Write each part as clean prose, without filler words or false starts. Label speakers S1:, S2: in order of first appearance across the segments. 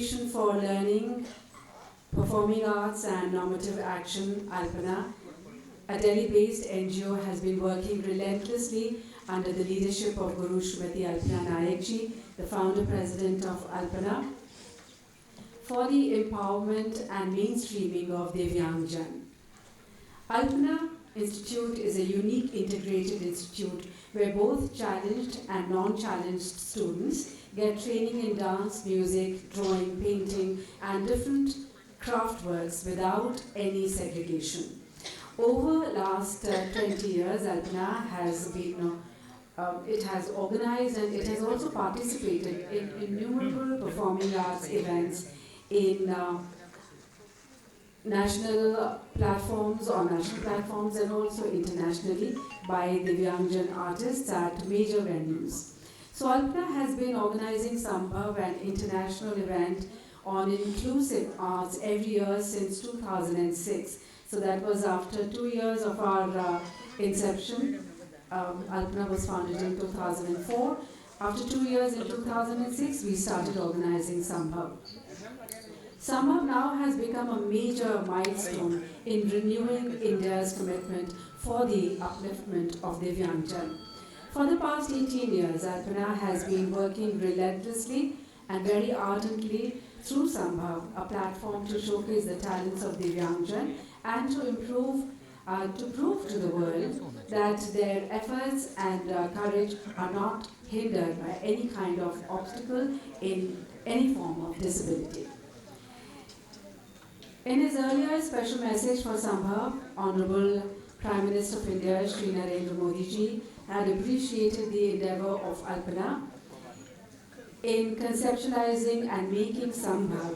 S1: Association for Learning, Performing Arts and Normative Action, A.L.P.A.N.A, a Delhi-based NGO, has been working relentlessly under the leadership of Guru Srimati A.L.P.A.N.A Nayak Ji, the founder-president of A.L.P.A.N.A, for the empowerment and mainstreaming of Divyangjan. A.L.P.A.N.A Institute is a unique integrated institute where both challenged and non-challenged students get training in dance, music, drawing, painting, and different craft works without any segregation. Over the last 20 years, A.L.P.A.N.A has been it has organized and it has also participated in innumerable performing arts events in national platforms and also internationally by Divyangjan artists at major venues. So A.L.P.A.N.A has been organizing Sambhav, an international event on inclusive arts, every year since 2006. So that was after 2 years of our inception. A.L.P.A.N.A was founded in 2004. After 2 years in 2006, we started organizing Sambhav. Sambhav now has become a major milestone in renewing India's commitment for the upliftment of Divyangjan. For the past 18 years, A.L.P.A.N.A has been working relentlessly and very ardently through Sambhav, a platform to showcase the talents of Divyangjan and to prove to the world that their efforts and courage are not hindered by any kind of obstacle in any form of disability. In his earlier special message for Sambhav, Honorable Prime Minister of India, Shri Narendra Ji, had appreciated the endeavour of A.L.P.A.N.A in conceptualizing and making Sambhav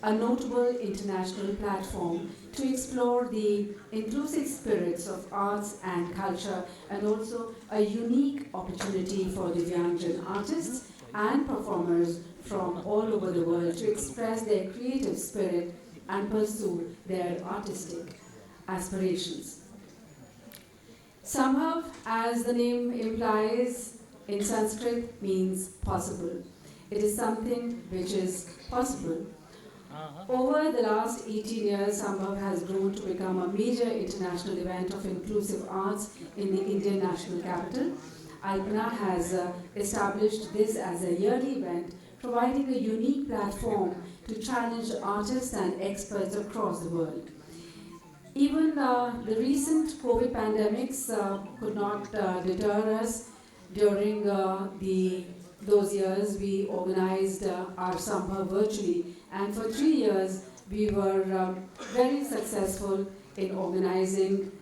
S1: a notable international platform to explore the inclusive spirits of arts and culture, and also a unique opportunity for Divyangjan artists and performers from all over the world to express their creative spirit and pursue their artistic aspirations. Sambhav, as the name implies, in Sanskrit means possible. It is something which is possible. Over the last 18 years, Sambhav has grown to become a major international event of inclusive arts in the Indian national capital. A.L.P.A.N.A has established this as a yearly event, providing a unique platform to challenge artists and experts across the world. Even the recent COVID pandemics could not deter us. During those years, we organized our Sambhav virtually, and for 3 years we were very successful in organizing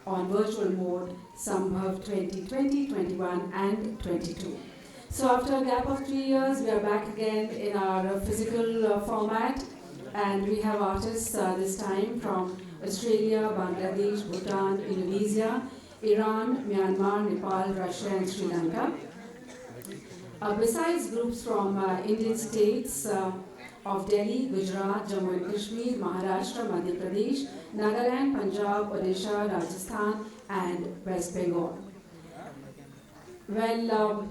S1: on virtual mode Sambhav 2020, 21 and 22. So after a gap of 3 years, we are back again in our physical format, and we have artists this time from Australia, Bangladesh, Bhutan, Indonesia, Iran, Myanmar, Nepal, Russia and Sri Lanka. Besides groups from Indian states of Delhi, Gujarat, Jammu and Kashmir, Maharashtra, Madhya Pradesh, Nagaland, Punjab, Odisha, Rajasthan and West Bengal. Well,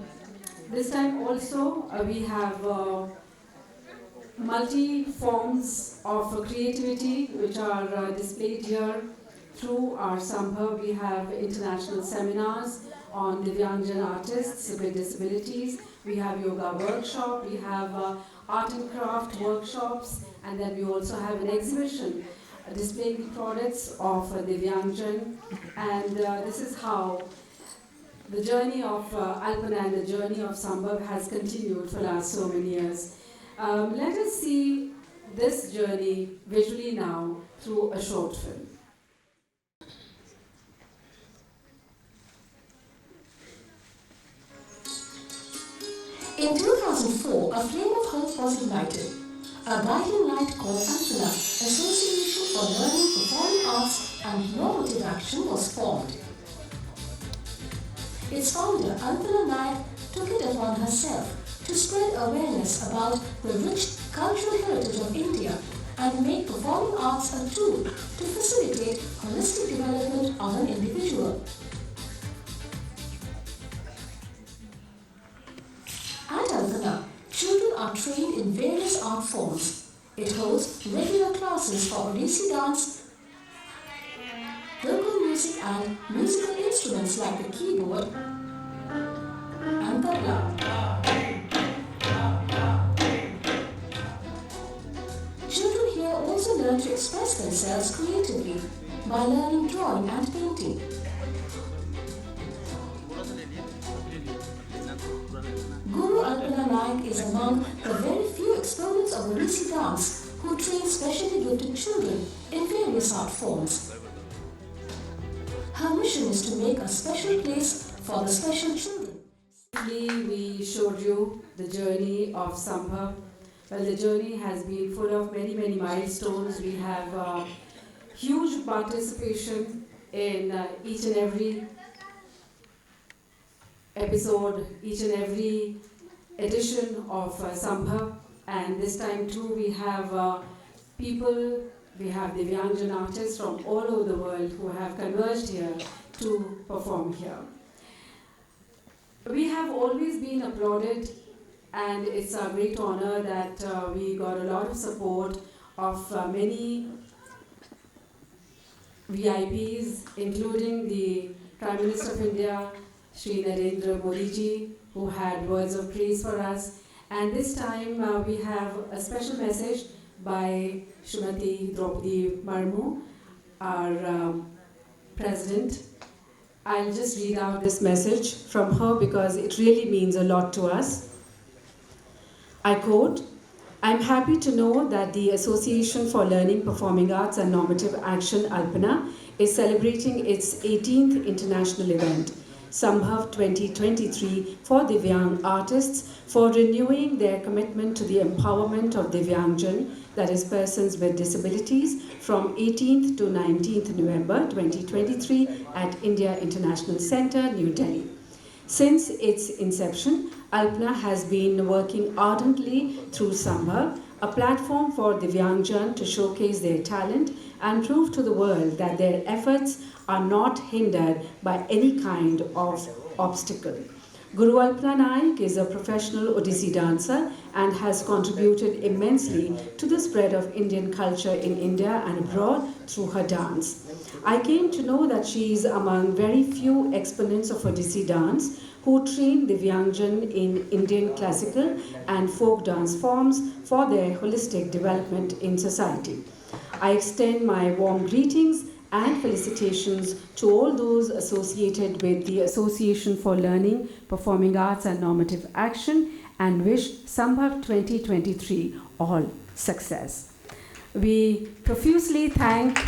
S1: this time also we have multi-forms of creativity which are displayed here through our Sambhav. We have international seminars on Divyangjan artists with disabilities. We have yoga workshop, we have art and craft workshops, and then we also have an exhibition displaying the products of Divyangjan. And this is how the journey of A.L.P.A.N.A and the journey of Sambhav has continued for the last so many years. Let us see this journey visually now through a short film.
S2: In 2004, a flame of hope was ignited. A guiding light called A.L.P.A.N.A, Association for Learning, Performing Arts and Normative Action, was formed. Its founder, A.L.P.A.N.A Nayak, took it upon herself to spread awareness about the rich cultural heritage of India and make performing arts a tool to facilitate holistic development of an individual. At A.L.P.A.N.A, children are trained in various art forms. It hosts regular classes for Odissi dance, local music and musical instruments like the keyboard and tabla. Children here also learn to express themselves creatively by learning drawing and painting. Guru Alpana Nayak is among the very few exponents of Odissi dance who train specially gifted children in various art forms. Her mission is to make a special place for the special children.
S1: We showed you the journey of Sambhav. Well, the journey has been full of many, many milestones. We have huge participation in each and every episode, each and every edition of Sambhav. And this time too, we have people, we have Divyangjan artists from all over the world who have converged here to perform here. We have always been applauded, and it's a great honor that we got a lot of support of many VIPs, including the Prime Minister of India, Shri Narendra Ji, who had words of praise for us. And this time we have a special message by Smt Droupadi Murmu, our President. I'll just read out this message from her because it really means a lot to us. I quote, "I'm happy to know that the Association for Learning, Performing Arts and Normative Action, A.L.P.A.N.A, is celebrating its 18th international event, Sambhav 2023, for Divyang artists for renewing their commitment to the empowerment of Divyangjan, that is persons with disabilities, from 18th to 19th November 2023 at India International Centre, New Delhi. Since its inception, A.L.P.A.N.A has been working ardently through Sambhav, a platform for Divyangjan to showcase their talent and prove to the world that their efforts are not hindered by any kind of obstacle. Guru Alpana Nayak is a professional Odissi dancer and has contributed immensely to the spread of Indian culture in India and abroad through her dance. I came to know that she is among very few exponents of Odissi dance who train Divyangjan in Indian classical and folk dance forms for their holistic development in society. I extend my warm greetings and felicitations to all those associated with the Association for Learning, Performing Arts and Normative Action and wish Sambhav 2023 all success. We profusely thank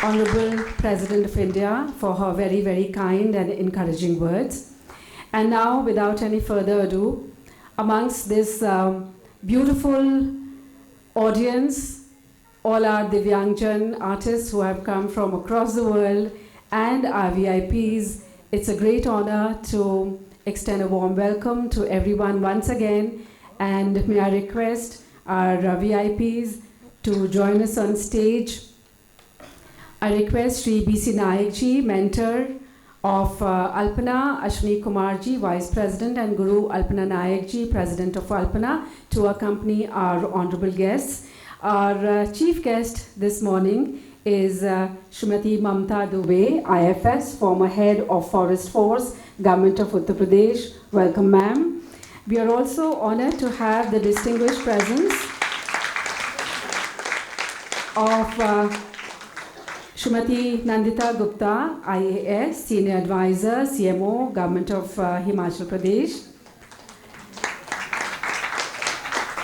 S1: Honorable President of India for her very, very kind and encouraging words. And now, without any further ado, amongst this beautiful audience, all our Divyangjan artists who have come from across the world and our VIPs, it's a great honor to extend a warm welcome to everyone once again. And may I request our VIPs to join us on stage. I request Shri B.C. Nayak Ji, mentor of A.L.P.A.N.A, Ashwini Kumar Ji, Vice President, and Guru Alpana Nayak Ji, President of A.L.P.A.N.A, to accompany our honorable guests. Our chief guest this morning is Srimati Mamta Dubey, IFS, former head of Forest Force, Government of Uttar Pradesh. Welcome, ma'am. We are also honored to have the distinguished presence of Srimati Nandita Gupta, IAS, Senior Advisor, CMO, Government of Himachal Pradesh.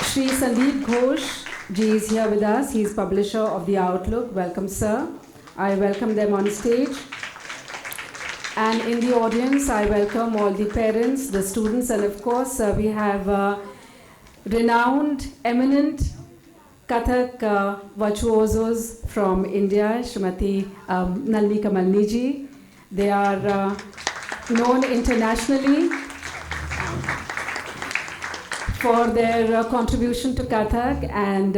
S1: Shri Sandeep Ghosh Ji is here with us. He is publisher of The Outlook. Welcome, sir. I welcome them on stage. And in the audience, I welcome all the parents, the students, and of course, we have renowned, eminent Kathak virtuosos from India, Srimati Nalini Kamalni Ji. They are known internationally for their contribution to Kathak, and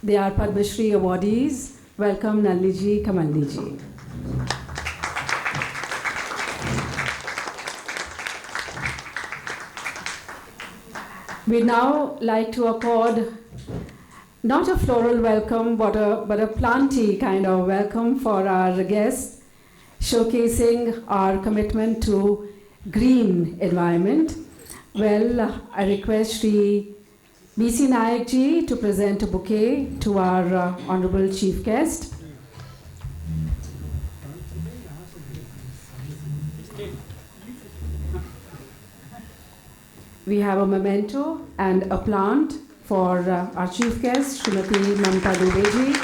S1: they are Padma Shri awardees. Welcome, Nalini Ji, Kamalni Ji. We'd now like to accord not a floral welcome, but a planty kind of welcome for our guests, showcasing our commitment to green environment. Well, I request Shri B.C. Nayak Ji to present a bouquet to our Honorable Chief Guest. We have a memento and a plant for our Chief Guest, Smt Droupadi Ji.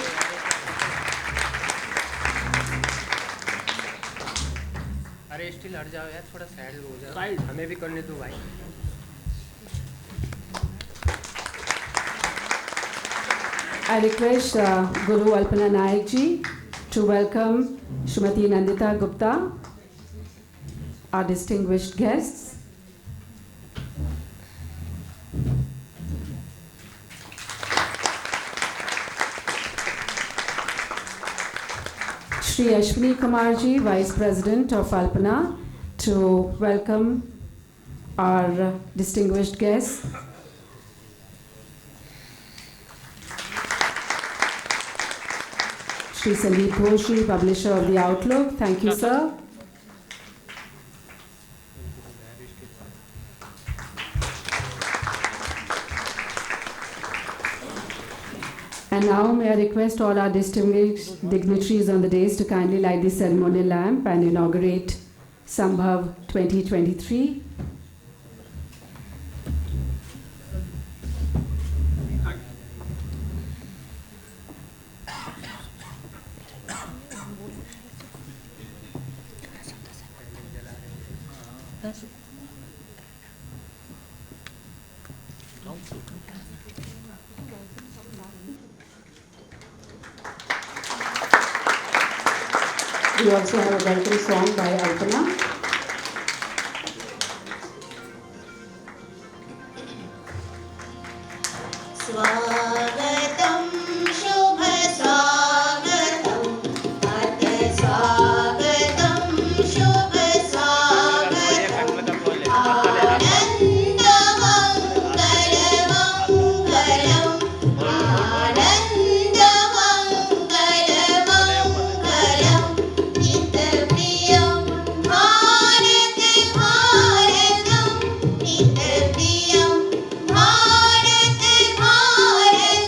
S3: अरे still हट जाओ यार, थोड़ा side हो जाओ, हमें भी करने दो भाई.
S1: I request Guru Alpana Nayak Ji to welcome Srimati Nandita Gupta, our distinguished guests. Shri Ashwini Kumar Ji, Vice President of A.L.P.A.N.A, to welcome our distinguished guests. Shri Sandeep Ghoshi, Publisher of The Outlook. Thank you, sir. And now may I request all our distinguished dignitaries on the dais to kindly light the ceremonial lamp and inaugurate Sambhav 2023. We also have a welcome song by A.L.P.A.N.A.
S4: स्वागतं शुभ स्वागतं अथ स्वागतं शुभ स्वागतं आनन्द मंगल मंगलम् आनन्द मंगल मंगलम् नित्यप्रियं भारत भारतं नित्यप्रियं भारत भारतं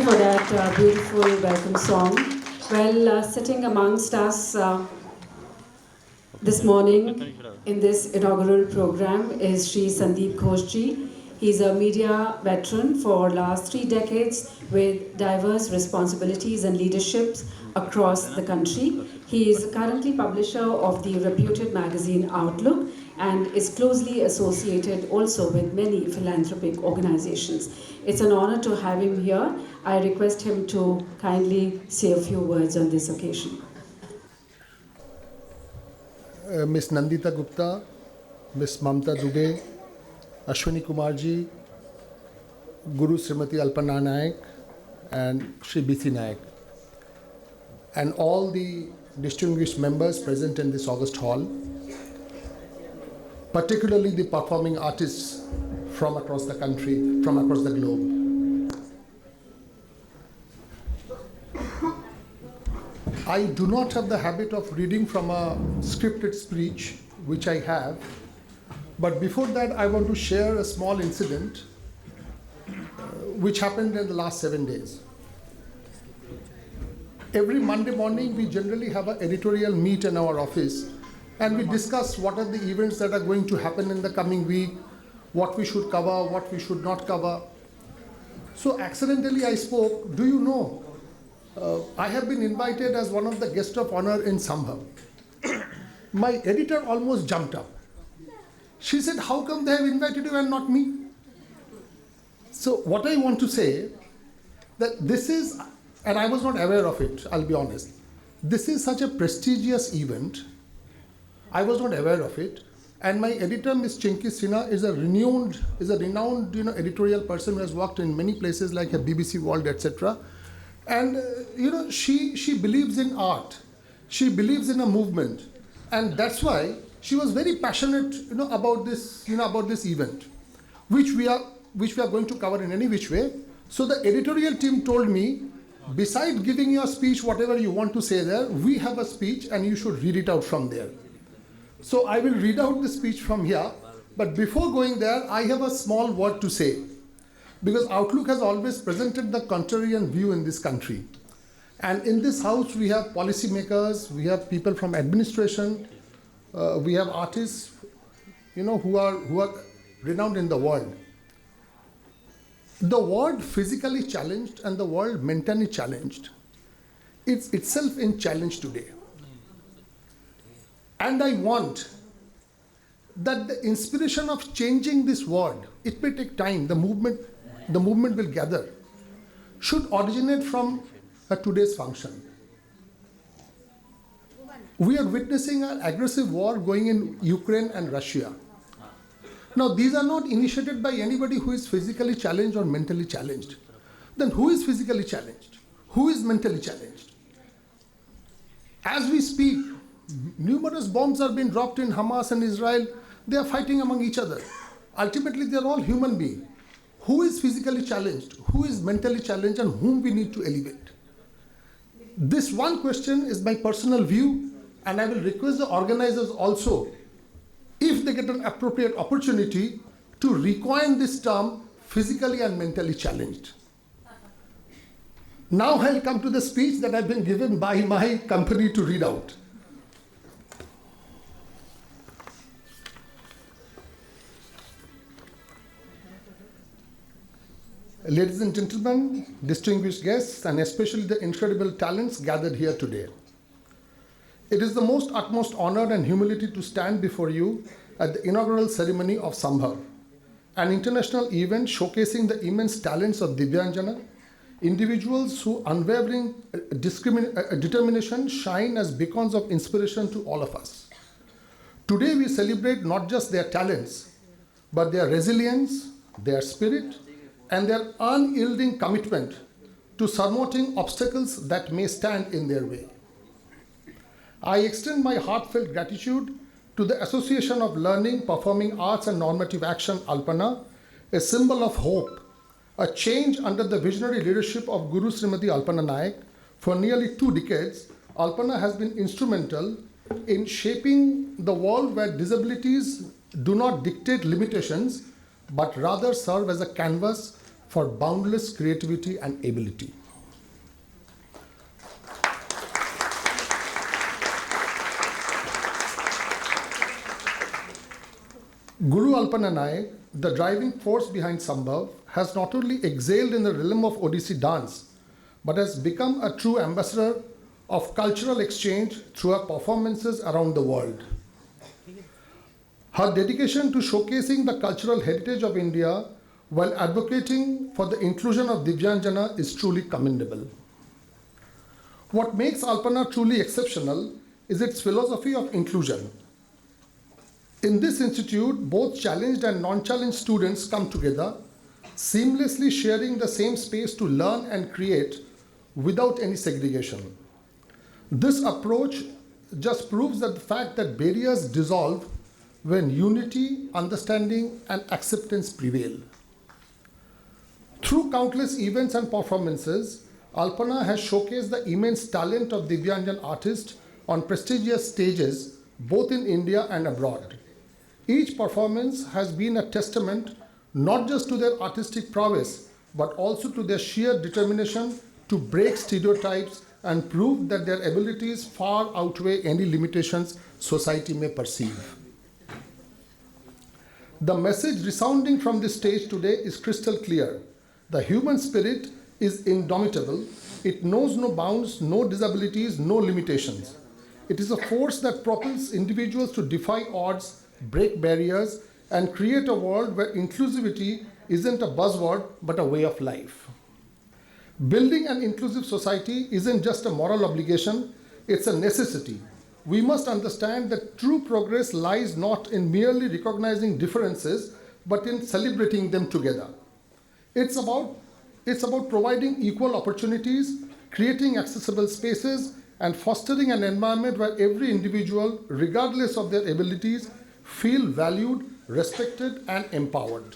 S1: for that beautiful welcome song. Well, sitting amongst us this morning in this inaugural program is Shri Sandeep Ghoshji. He's a media veteran for last 3 decades with diverse responsibilities and leaderships across the country. He is currently publisher of the reputed magazine Outlook and is closely associated also with many philanthropic organizations. It's an honor to have him here. I request him to kindly say a few words on this occasion.
S5: Ms. Nandita Gupta, Ms. Mamta Dubey, Ashwini Kumarji, Guru Srimati Alpana Nayak, and Shri B.C. Nayak, and all the distinguished members present in this August hall, particularly the performing artists from across the country, from across the globe. I do not have the habit of reading from a scripted speech, which I have, but before that I want to share a small incident which happened in the last 7 days. Every Monday morning we generally have an editorial meet in our office and we discuss what are the events that are going to happen in the coming week, what we should cover, what we should not cover. So accidentally I spoke, do you know, I have been invited as one of the guests of honor in Sambhav. My editor almost jumped up. She said, how come they have invited you and not me? So what I want to say, that this is, and I was not aware of it, I'll be honest. This is such a prestigious event. I was not aware of it. And my editor, Ms. Chinki Sinha, is a renowned editorial person who has worked in many places like a BBC World, etc. And she believes in art. She believes in a movement, and that's why she was very passionate, about this event, which we are going to cover in any which way. So the editorial team told me, besides giving your speech, whatever you want to say there, we have a speech and you should read it out from there. So I will read out the speech from here, but before going there, I have a small word to say. Because Outlook has always presented the contrarian view in this country. And in this house, we have policymakers, we have people from administration, we have artists, who are renowned in the world. The word physically challenged and the word mentally challenged, it's itself in challenge today. And I want that the inspiration of changing this word, it may take time, the movement will gather, should originate from today's function. We are witnessing an aggressive war going in Ukraine and Russia. Now, these are not initiated by anybody who is physically challenged or mentally challenged. Then who is physically challenged? Who is mentally challenged? As we speak, numerous bombs are being dropped in Hamas and Israel. They are fighting among each other. Ultimately, they are all human beings. Who is physically challenged? Who is mentally challenged, and whom we need to elevate? This one question is my personal view, and I will request the organizers also, if they get an appropriate opportunity, to recoin this term, physically and mentally challenged. Now I'll come to the speech that I've been given by my company to read out. Ladies and gentlemen, distinguished guests, and especially the incredible talents gathered here today. It is the most utmost honor and humility to stand before you at the inaugural ceremony of Sambhav, an international event showcasing the immense talents of Divyangjan, individuals whose unwavering determination shine as beacons of inspiration to all of us. Today we celebrate not just their talents, but their resilience, their spirit, and their unyielding commitment to surmounting obstacles that may stand in their way. I extend my heartfelt gratitude to the Association of Learning, Performing Arts and Normative Action, A.L.P.A.N.A, a symbol of hope, a change under the visionary leadership of Guru Srimati Alpana Nayak. For nearly 2 decades, A.L.P.A.N.A has been instrumental in shaping the world where disabilities do not dictate limitations, but rather serve as a canvas for boundless creativity and ability. Guru Alpana Nayak, the driving force behind Sambhav, has not only excelled in the realm of Odissi dance, but has become a true ambassador of cultural exchange through her performances around the world. Her dedication to showcasing the cultural heritage of India while advocating for the inclusion of Divyangjan is truly commendable. What makes Alpana truly exceptional is its philosophy of inclusion. In this institute, both challenged and non-challenged students come together, seamlessly sharing the same space to learn and create without any segregation. This approach just proves that the fact that barriers dissolve when unity, understanding, and acceptance prevail. Through countless events and performances, Alpana has showcased the immense talent of Divyangjan artists on prestigious stages, both in India and abroad. Each performance has been a testament not just to their artistic prowess, but also to their sheer determination to break stereotypes and prove that their abilities far outweigh any limitations society may perceive. The message resounding from this stage today is crystal clear. The human spirit is indomitable. It knows no bounds, no disabilities, no limitations. It is a force that propels individuals to defy odds, break barriers, and create a world where inclusivity isn't a buzzword, but a way of life. Building an inclusive society isn't just a moral obligation, it's a necessity. We must understand that true progress lies not in merely recognizing differences, but in celebrating them together. It's about providing equal opportunities, creating accessible spaces, and fostering an environment where every individual, regardless of their abilities, feel valued, respected, and empowered.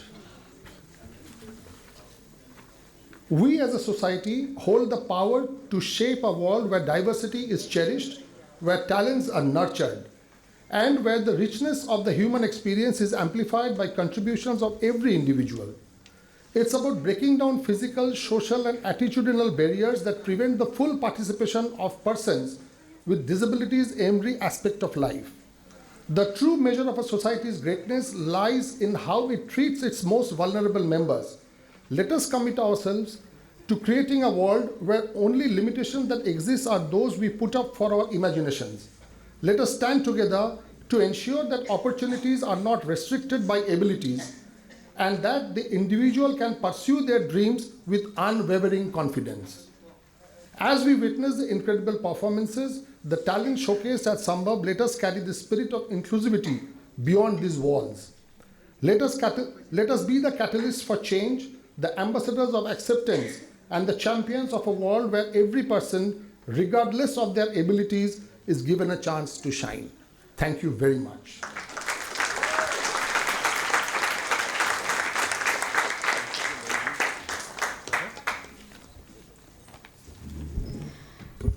S5: We as a society hold the power to shape a world where diversity is cherished, where talents are nurtured, and where the richness of the human experience is amplified by contributions of every individual. It's about breaking down physical, social, and attitudinal barriers that prevent the full participation of persons with disabilities in every aspect of life. The true measure of a society's greatness lies in how it treats its most vulnerable members. Let us commit ourselves to creating a world where only limitations that exist are those we put up for our imaginations. Let us stand together to ensure that opportunities are not restricted by abilities and that the individual can pursue their dreams with unwavering confidence. As we witness the incredible performances, the talent showcased at Sambhav, let us carry the spirit of inclusivity beyond these walls. Let us be the catalyst for change, the ambassadors of acceptance, and the champions of a world where every person, regardless of their abilities, is given a chance to shine. Thank you very much.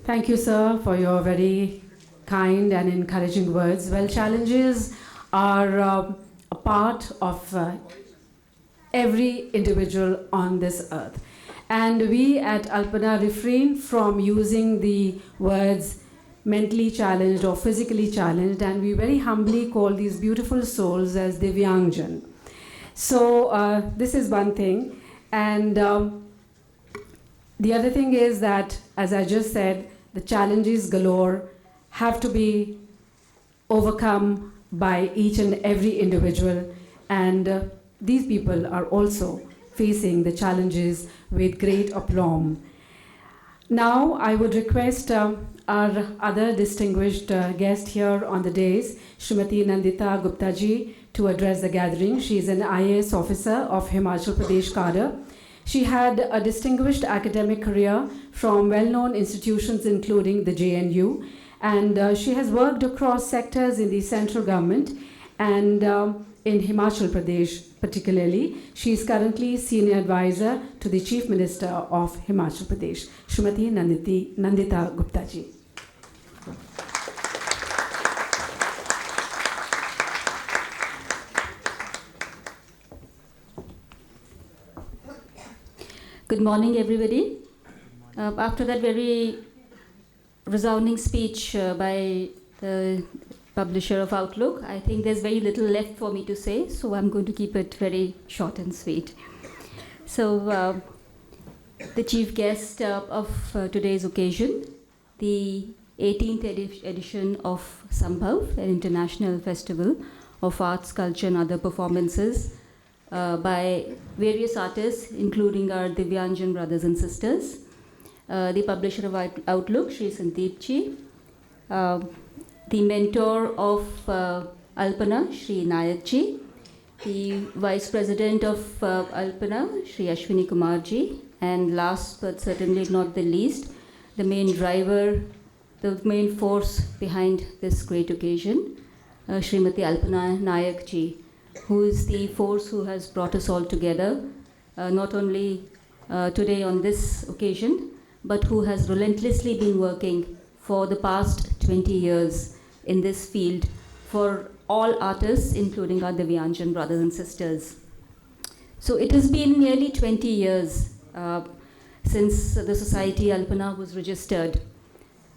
S1: Thank you, sir, for your very kind and encouraging words. Well, challenges are a part of every individual on this earth. And we at Alpana refrain from using the words mentally challenged or physically challenged, and we very humbly call these beautiful souls as Divyangjan. So this is one thing. And the other thing is that, as I just said, the challenges galore have to be overcome by each and every individual, and these people are also facing the challenges with great aplomb. Now I would request our other distinguished guest here on the dais, Smt Nandita Gupta Ji, to address the gathering. She is an IAS officer of Himachal Pradesh cadre. She had a distinguished academic career from well-known institutions including the JNU, and she has worked across sectors in the central government and in Himachal Pradesh particularly. She is currently Senior Advisor to the Chief Minister of Himachal Pradesh, Smt Nandita Gupta Ji.
S6: Good morning, everybody. After that very resounding speech by the publisher of Outlook, I think there's very little left for me to say, so I'm going to keep it very short and sweet. So, the chief guest of today's occasion, the 18th edition of Sambhav, an international festival of arts, culture, and other performances by various artists, including our Divyangjan brothers and sisters, the publisher of Outlook, Shri Sandeep the mentor of A.L.P.A.N.A, Shri Nayak Ji, the vice president of A.L.P.A.N.A, Shri Ashwini Kumar Ji, and last but certainly not the least, the main driver, the main force behind this great occasion, Srimati Alpana Nayak Ji, who is the force who has brought us all together, not only today on this occasion, but who has relentlessly been working for the past 20 years in this field for all artists, including our Divyangjan brothers and sisters. So it has been nearly 20 years since the society A.L.P.A.N.A was registered.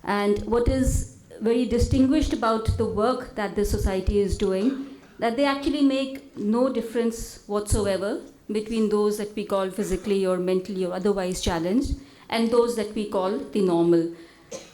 S6: And what is very distinguished about the work that this society is doing, that they actually make no difference whatsoever between those that we call physically or mentally or otherwise challenged and those that we call the normal.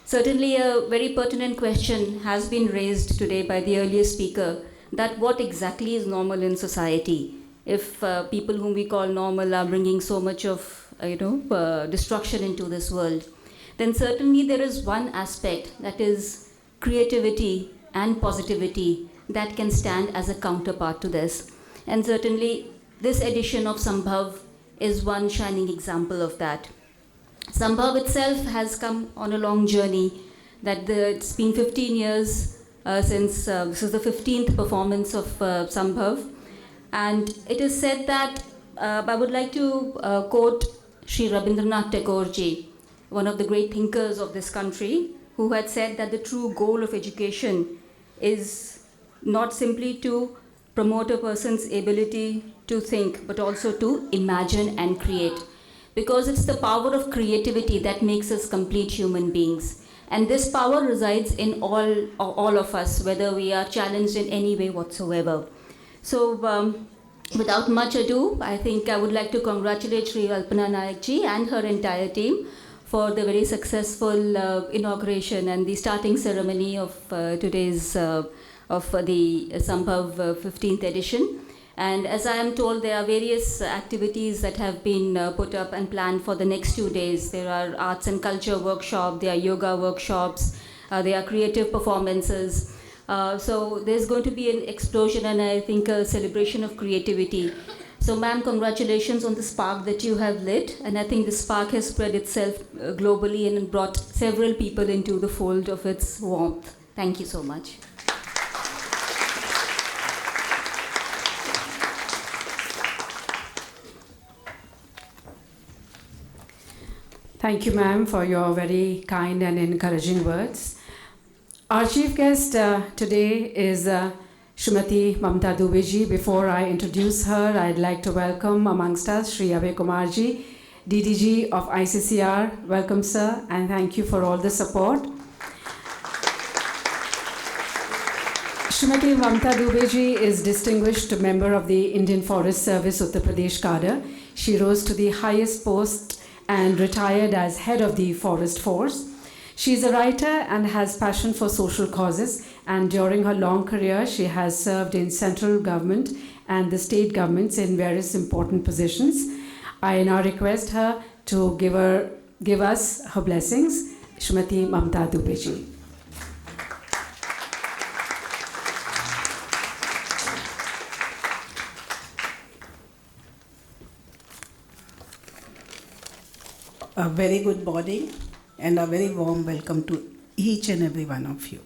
S6: Certainly a very pertinent question has been raised today by the earlier speaker, that what exactly is normal in society? If people whom we call normal are bringing so much of destruction into this world, then certainly there is one aspect, that is creativity and positivity, that can stand as a counterpart to this. And certainly this edition of Sambhav is one shining example of that. Sambhav itself has come on a long journey, that it's been 15 years since this is the 15th performance of Sambhav. And it is said that, I would like to quote Shri Rabindranath Tagore Ji, one of the great thinkers of this country, who had said that the true goal of education is not simply to promote a person's ability to think, but also to imagine and create. Because it's the power of creativity that makes us complete human beings. And this power resides in all of us, whether we are challenged in any way whatsoever. So without much ado, I think I would like to congratulate Sri Alpana Nayak Ji and her entire team for the very successful inauguration and the starting ceremony of today's, of the Sambhav 15th edition. And as I am told, there are various activities that have been put up and planned for the next 2 days. There are arts and culture workshops, there are yoga workshops, there are creative performances. So there's going to be an explosion and I think a celebration of creativity. So ma'am, congratulations on the spark that you have lit. And I think the spark has spread itself globally and brought several people into the fold of its warmth. Thank you so much.
S7: Thank you, ma'am, for your very kind and encouraging words. Our chief guest today is Srimati Mamta Dubey Ji. Before I introduce her, I'd like to welcome amongst us Shri Abhay Kumar Ji, DDG of ICCR. Welcome, sir, and thank you for all the support. Srimati Mamta Dubey Ji is distinguished member of the Indian Forest Service Uttar Pradesh cadre. She rose to the highest post and retired as head of the Forest Force. She is a writer and has passion for social causes, and during her long career she has served in central government and the state governments in various important positions. I now request her to give us her blessings. Srimati Mamta Dubey Ji.
S8: A very good morning and a very warm welcome to each and every one of you.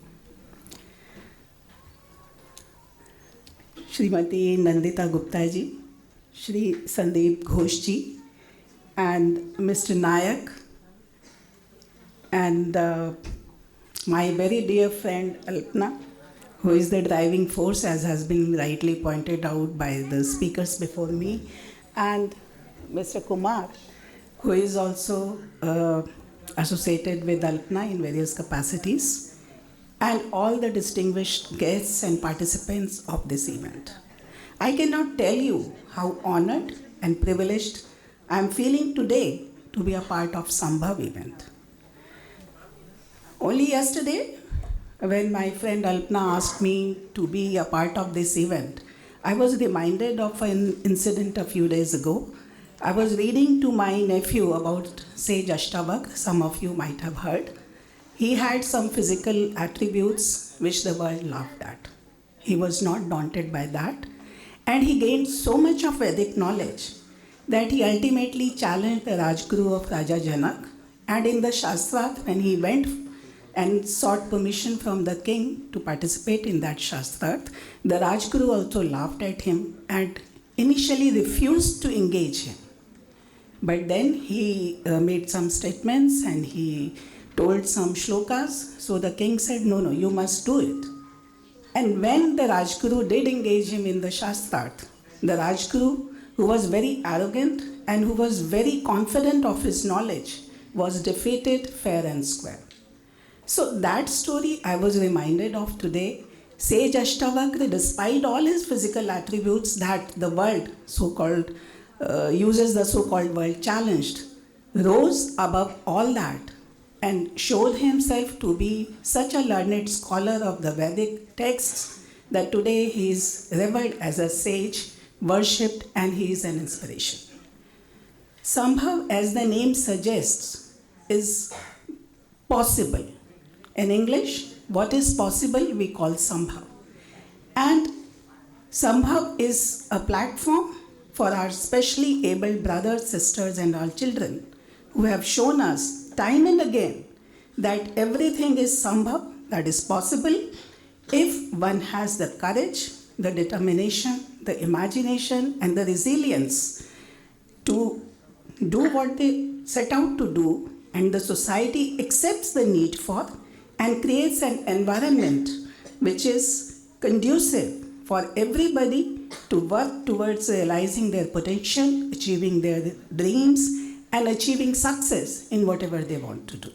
S8: Srimati Nandita Gupta Ji, Shri Sandeep Ghosh Ji, and Mr. Nayak, and my very dear friend A.L.P.A.N.A, who is the driving force, as has been rightly pointed out by the speakers before me, and Mr. Kumar, who is also associated with A.L.P.A.N.A in various capacities, and all the distinguished guests and participants of this event. I cannot tell you how honored and privileged I am feeling today to be a part of Sambhav event. Only yesterday, when my friend A.L.P.A.N.A asked me to be a part of this event, I was reminded of an incident a few days ago. I was reading to my nephew about Sage Ashtavakra, some of you might have heard. He had some physical attributes which the world laughed at. He was not daunted by that, and he gained so much of Vedic knowledge that he ultimately challenged the Rajguru of Raja Janak, and in the Shastrat, when he went and sought permission from the king to participate in that Shastrat, the Rajguru also laughed at him and initially refused to engage him. But then he made some statements and he told some shlokas, so the king said, no, you must do it. And when the Rajguru did engage him in the Shastrat, the Rajguru, who was very arrogant and who was very confident of his knowledge, was defeated fair and square. So that story I was reminded of today. Sage Ashtavakra, despite all his physical attributes that the world so-called uses the so-called world challenged, rose above all that and showed himself to be such a learned scholar of the Vedic texts that today he is revered as a sage, worshipped, and he is an inspiration. Sambhav, as the name suggests, is possible. In English, what is possible we call Sambhav. And Sambhav is a platform for our specially abled brothers, sisters, and our children who have shown us time and again that everything is Sambhav, that is possible, if one has the courage, the determination, the imagination, and the resilience to do what they set out to do, and the society accepts the need for and creates an environment which is conducive for everybody to work towards realizing their potential, achieving their dreams, and achieving success in whatever they want to do.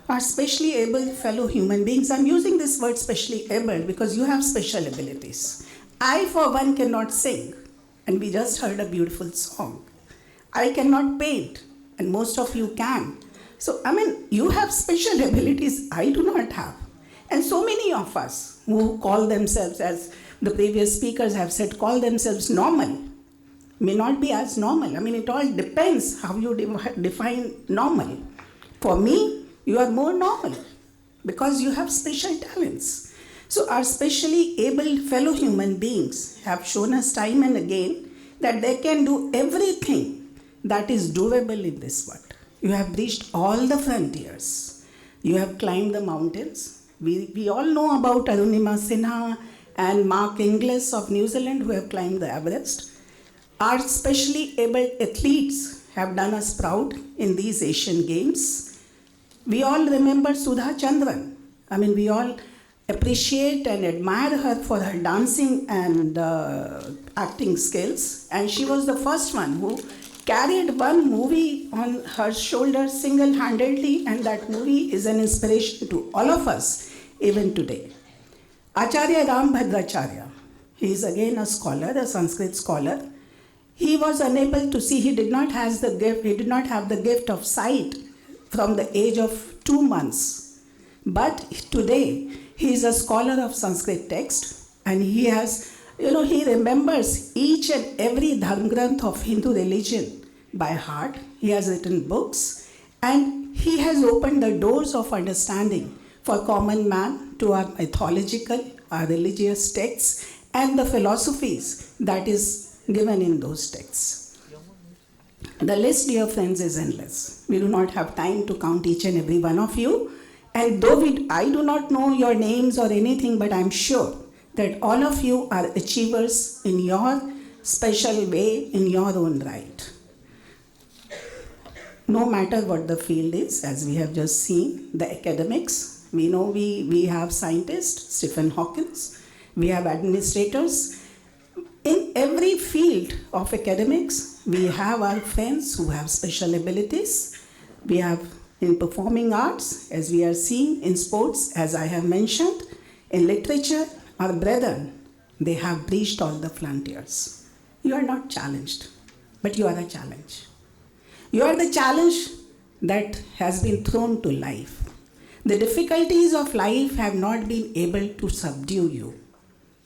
S8: Our specially able fellow human beings, I'm using this word specially able because you have special abilities. I, for one, cannot sing, and we just heard a beautiful song. I cannot paint, and most of you can. So, you have special abilities I do not have. And so many of us who call themselves, as the previous speakers have said, call themselves normal, may not be as normal. It all depends how you define normal. For me, you are more normal because you have special talents. So our specially able fellow human beings have shown us time and again that they can do everything that is doable in this world. You have reached all the frontiers. You have climbed the mountains. We all know about Arunima Sinha and Mark Inglis of New Zealand who have climbed the Everest. Our specially able athletes have done us proud in these Asian Games. We all remember Sudha Chandran. We all appreciate and admire her for her dancing and acting skills. And she was the first one who carried one movie on her shoulders single-handedly, and that movie is an inspiration to all of us, even today. Acharya Ram Bhadracharya, he is again a scholar, a Sanskrit scholar. He was unable to see, he did not have the gift of sight from the age of 2 months. But today, he is a scholar of Sanskrit text, and he has, he remembers each and every Dharma Granth of Hindu religion by heart. He has written books, and he has opened the doors of understanding for common man to our mythological, our religious texts, and the philosophies that is given in those texts. The list, dear friends, is endless. We do not have time to count each and every one of you. And though I do not know your names or anything, but I'm sure that all of you are achievers in your special way, in your own right. No matter what the field is, as we have just seen, the academics, we know we have scientists, Stephen Hawking, we have administrators. In every field of academics, We have our friends who have special abilities. We have in performing arts, as we are seeing, in sports, as I have mentioned, in literature, our brethren, they have breached all the frontiers. You are not challenged, but you are a challenge. You are the challenge that has been thrown to life. The difficulties of life have not been able to subdue you,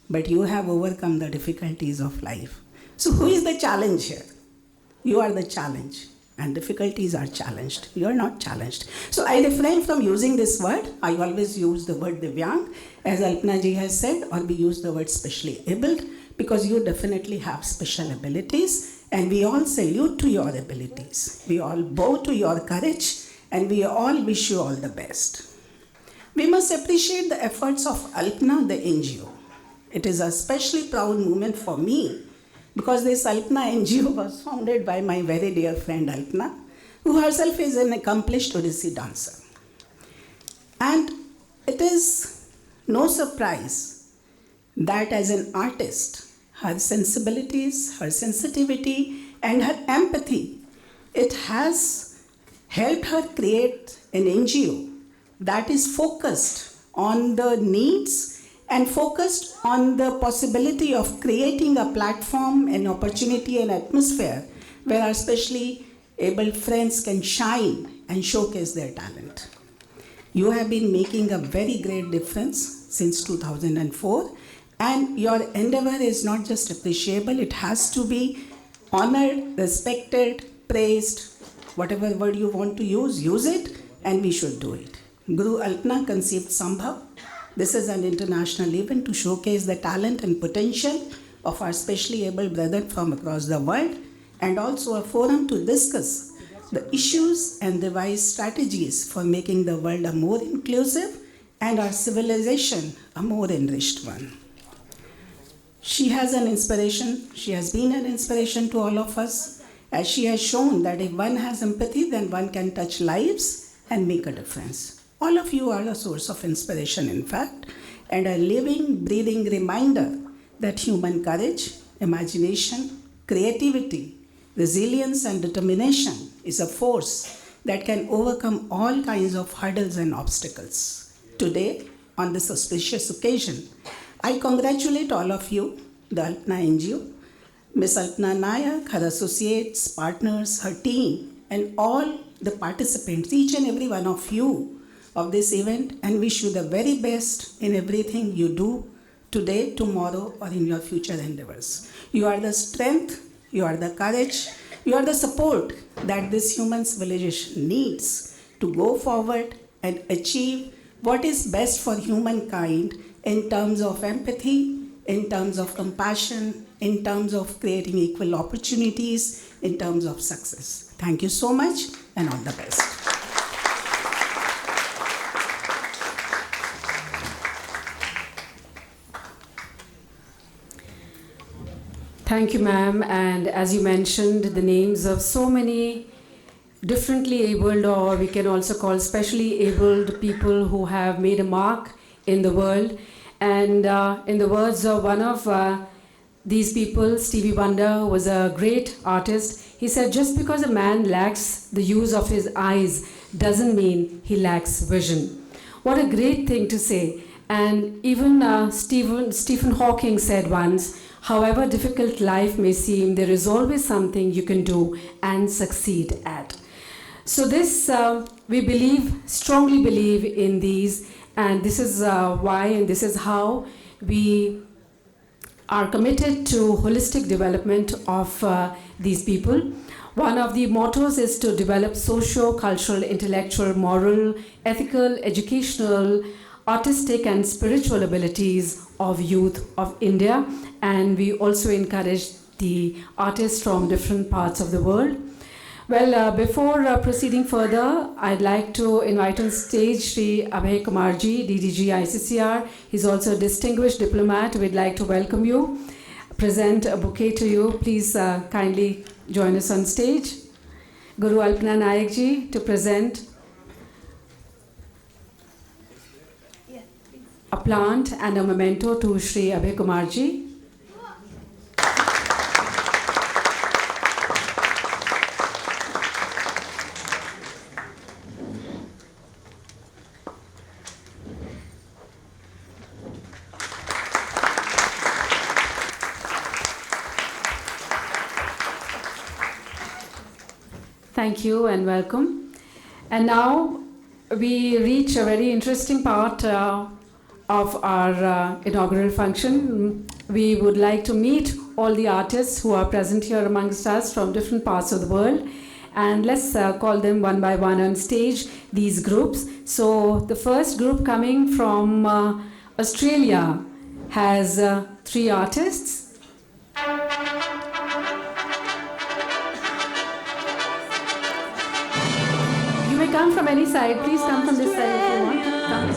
S8: but you have overcome the difficulties of life. So who is the challenge here? You are the challenge, and difficulties are challenged. You are not challenged. So I refrain from using this word. I always use the word Divyang, as A.L.P.A.N.A ji has said, or we use the word specially abled, because you definitely have special abilities, and we all salute to your abilities. We all bow to your courage, and we all wish you all the best. We must appreciate the efforts of A.L.P.A.N.A, the NGO. It is a especially proud moment for me, because this A.L.P.A.N.A NGO was founded by my very dear friend A.L.P.A.N.A, who herself is an accomplished Odissi dancer. And it is no surprise that as an artist, her sensibilities, her sensitivity, and her empathy, it has helped her create an NGO that is focused on the needs and focused on the possibility of creating a platform, an opportunity, an atmosphere where our specially able friends can shine and showcase their talent. You have been making a very great difference since 2004, and your endeavor is not just appreciable, it has to be honored, respected, praised. Whatever word you want to use it, and we should do it. Guru Alpana conceived Sambhav. This is an international event to showcase the talent and potential of our specially able brethren from across the world, and also a forum to discuss the issues and devise strategies for making the world a more inclusive and our civilization a more enriched one. She has an inspiration. She has been an inspiration to all of us, as she has shown that if one has empathy, then one can touch lives and make a difference. All of you are a source of inspiration, in fact, and a living, breathing reminder that human courage, imagination, creativity, resilience, and determination is a force that can overcome all kinds of hurdles and obstacles. Today, on this auspicious occasion, I congratulate all of you, the A.L.P.A.N.A NGO, Ms. Alpana Nayak, her associates, partners, her team, and all the participants, each and every one of you of this event, and wish you the very best in everything you do today, tomorrow, or in your future endeavors. You are the strength, you are the courage, you are the support that this human civilization needs to go forward and achieve what is best for humankind in terms of empathy, in terms of compassion, in terms of creating equal opportunities, in terms of success. Thank you so much, and all the best.
S7: Thank you, ma'am. And as you mentioned, the names of so many differently abled, or we can also call specially abled people who have made a mark in the world. And in the words of one of these people, Stevie Wonder, who was a great artist, he said, just because a man lacks the use of his eyes doesn't mean he lacks vision. What a great thing to say. And even Stephen Hawking said once, however difficult life may seem, there is always something you can do and succeed at. So this, we believe, strongly believe in these, and this is why and this is how we are committed to holistic development of these people. One of the mottos is to develop socio-cultural, intellectual, moral, ethical, educational, artistic and spiritual abilities of youth of India, and we also encourage the artists from different parts of the world. Well, before proceeding further, I'd like to invite on stage Shri Abhay Kumar Ji, DDG ICCR. He's also a distinguished diplomat. We'd like to welcome you, present a bouquet to you. Please kindly join us on stage. Guru Alpana Nayak Ji to present a plant and a memento to Shri Abhay Kumar Ji. Thank you and welcome. And now we reach a very interesting part of our inaugural function. We would like to meet all the artists who are present here amongst us from different parts of the world. And let's call them one by one on stage, these groups. So the first group coming from Australia has 3 artists. You may come from any side. Please come from this side if you want. Come.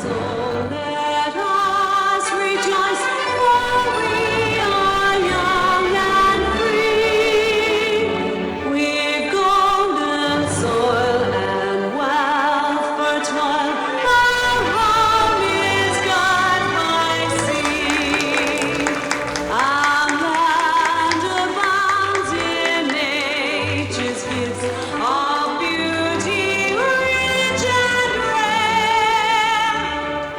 S9: Let us rejoice, for we are young and free. We've golden soil and wealth fertile. Our home is God by sea. Our land abounds in nature's gifts of beauty, rich and rare.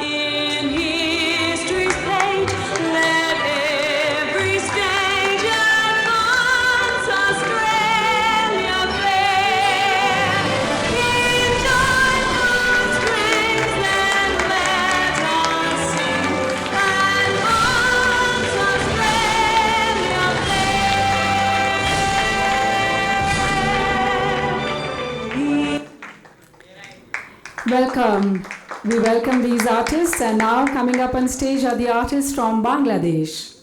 S9: In history's page, let every stage advance Australia fair. In joyful strains, then let us sing, advance Australia fair.
S7: Welcome. We welcome these artists, and now coming up on stage are the artists from Bangladesh.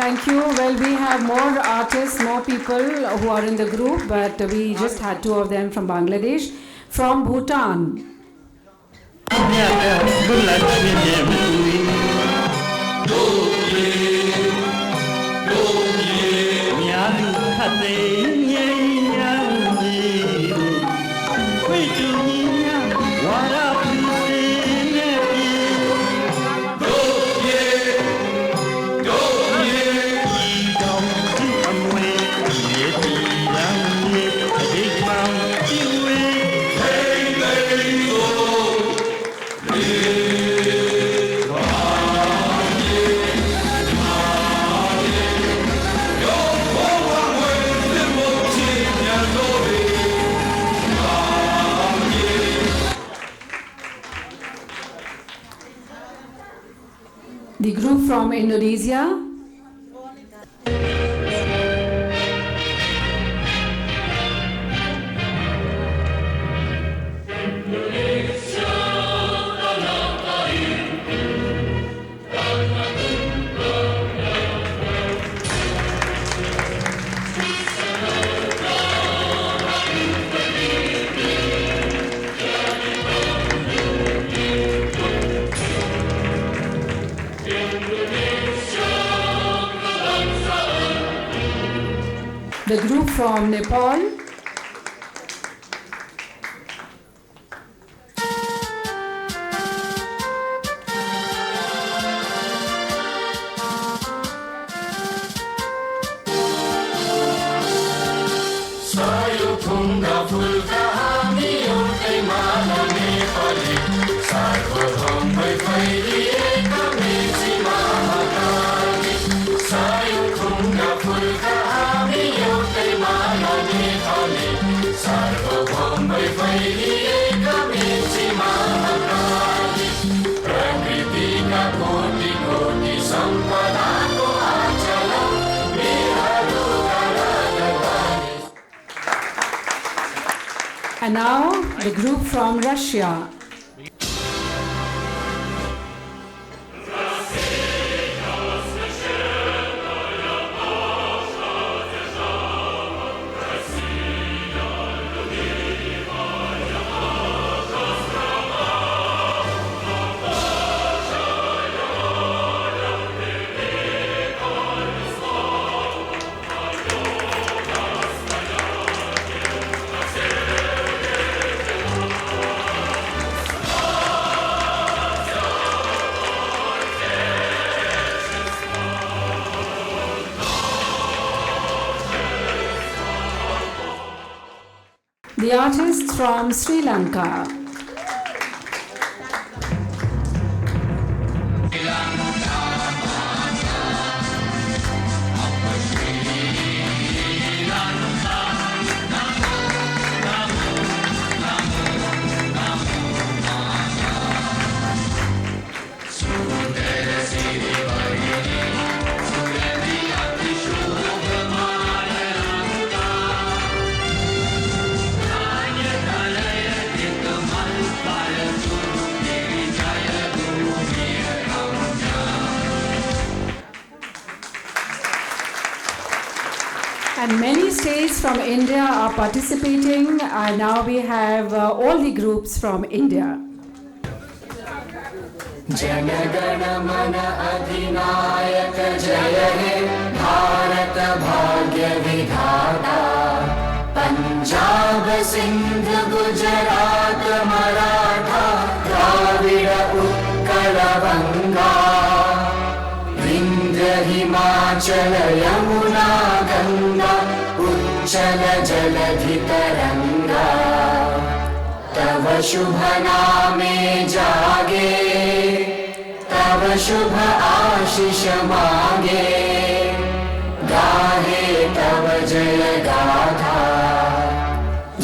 S7: Thank you. Well, we have more artists, more people who are in the group, but we just had 2 of them from Bangladesh. From Bhutan, the group from Indonesia, the group from Nepal,
S9: Sayu kunga fulka ami yo te mana ne
S7: And now the group from Russia. The artists from Sri Lanka. And many states from India are participating. Now we have all the groups from India.
S10: जनगण मन अधिनायक जय हे भारत भाग्य विधाता पंजाब सिंध गुजरात मराठा द्राविड़ उत्कल बंगा विंध्य हिमाचल यमुना गंगा उच्चल जलधि तरंगा तव शुभ नामे जागे तव शुभ आशीष मांगे गाहे तव जय गाथा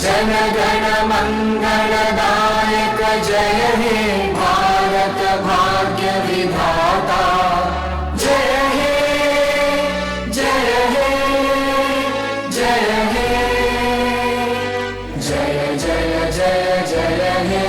S10: जन गण मंगलदायक जय हे भारत भाग्य विधाता जय हे जय हे जय हे जय जय जय जय हे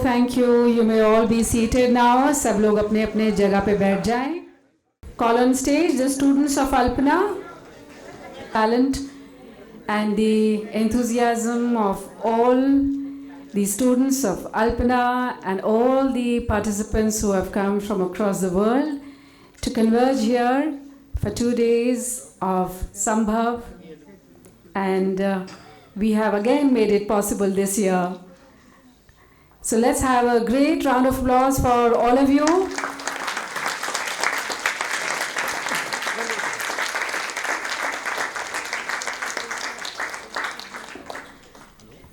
S7: Thank you. You may all be seated now. सब लोग अपने अपने जगह पे बैठ जाएं. Call on stage the students of A.L.P.A.N.A, talent and the enthusiasm of all the students of A.L.P.A.N.A and all the participants who have come from across the world to converge here for 2 days of Sambhav. And we have again made it possible this year. So let's have a great round of applause for all of you.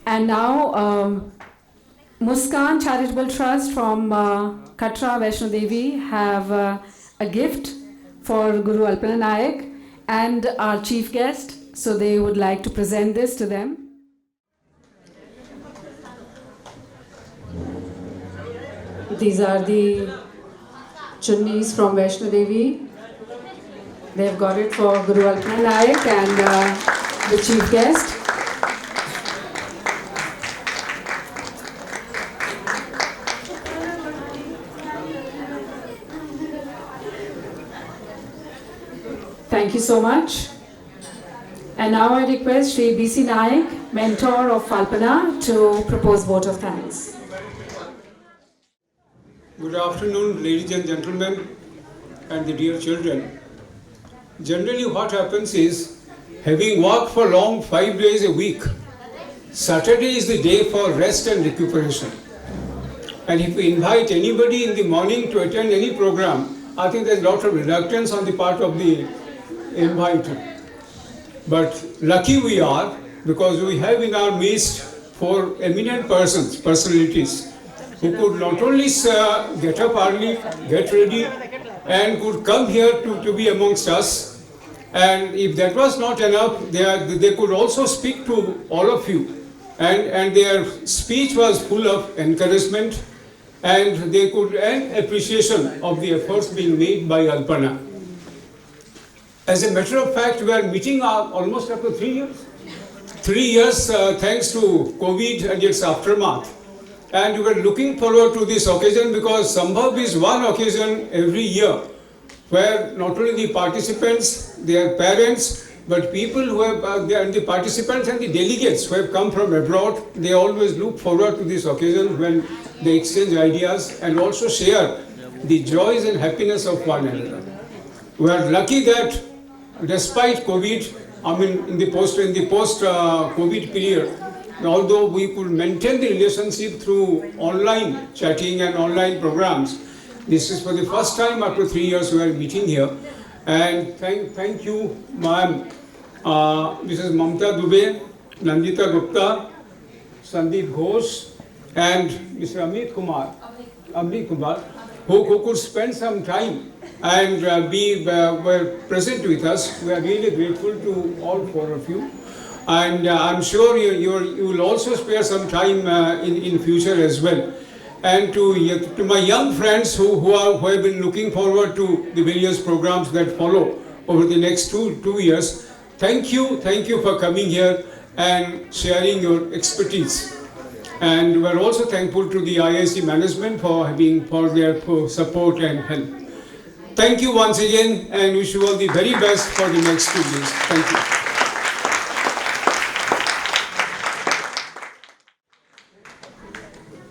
S7: And now, Muskan Charitable Trust from Katra, Vaishno Devi have a gift for Guru Alpana Nayak and our chief guest. So they would like to present this to them. These are the chunnis from Vaishno Devi. They've got it for Guru Alpana Nayak and the chief guest. Thank you so much. And now I request Shri B.C. Nayak, mentor of A.L.P.A.N.A, to propose vote of thanks.
S11: Good afternoon, ladies and gentlemen, and the dear children. Generally, what happens is, having worked for long 5 days a week, Saturday is the day for rest and recuperation. And if we invite anybody in the morning to attend any program, I think there's a lot of reluctance on the part of the inviter. But lucky we are, because we have in our midst 4 eminent persons, personalities, who could not only get up early, get ready, and could come here to be amongst us. And if that was not enough, they could also speak to all of you and their speech was full of encouragement, and they could and appreciation of the efforts being made by Alpana. As a matter of fact, we are meeting almost after 3 years. 3 years thanks to COVID and its aftermath. And we were looking forward to this occasion because Sambhav is one occasion every year where not only the participants, their parents, but people who have, and the participants and the delegates who have come from abroad, they always look forward to this occasion when they exchange ideas and also share the joys and happiness of one another. We are lucky that despite COVID, in the post-COVID period, although we could maintain the relationship through online chatting and online programs, this is for the first time after 3 years we are meeting here. And thank you, ma'am, Mrs. Mamta Dubey, Nandita Gupta, Sandeep Ghosh, and Mr. Amit Kumar, who could spend some time and were present with us. We are really grateful to all four of you. And I'm sure you will also spare some time in future as well. And to my young friends who have been looking forward to the various programs that follow over the next two years, thank you for coming here and sharing your expertise. And we're also thankful to the IIC management for their support and help. Thank you once again, and wish you all the very best for the next 2 years. Thank you.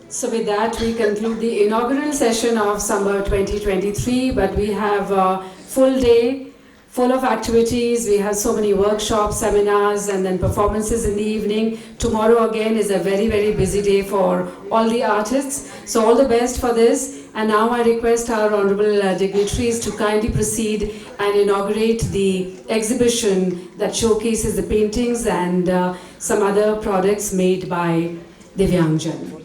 S7: So with that, we conclude the inaugural session of Summer 2023, but we have a full day full of activities. We have so many workshops, seminars, and then performances in the evening. Tomorrow again is a very, very busy day for all the artists. So all the best for this. And now I request our honorable dignitaries to kindly proceed and inaugurate the exhibition that showcases the paintings and some other products made by Divyangjan.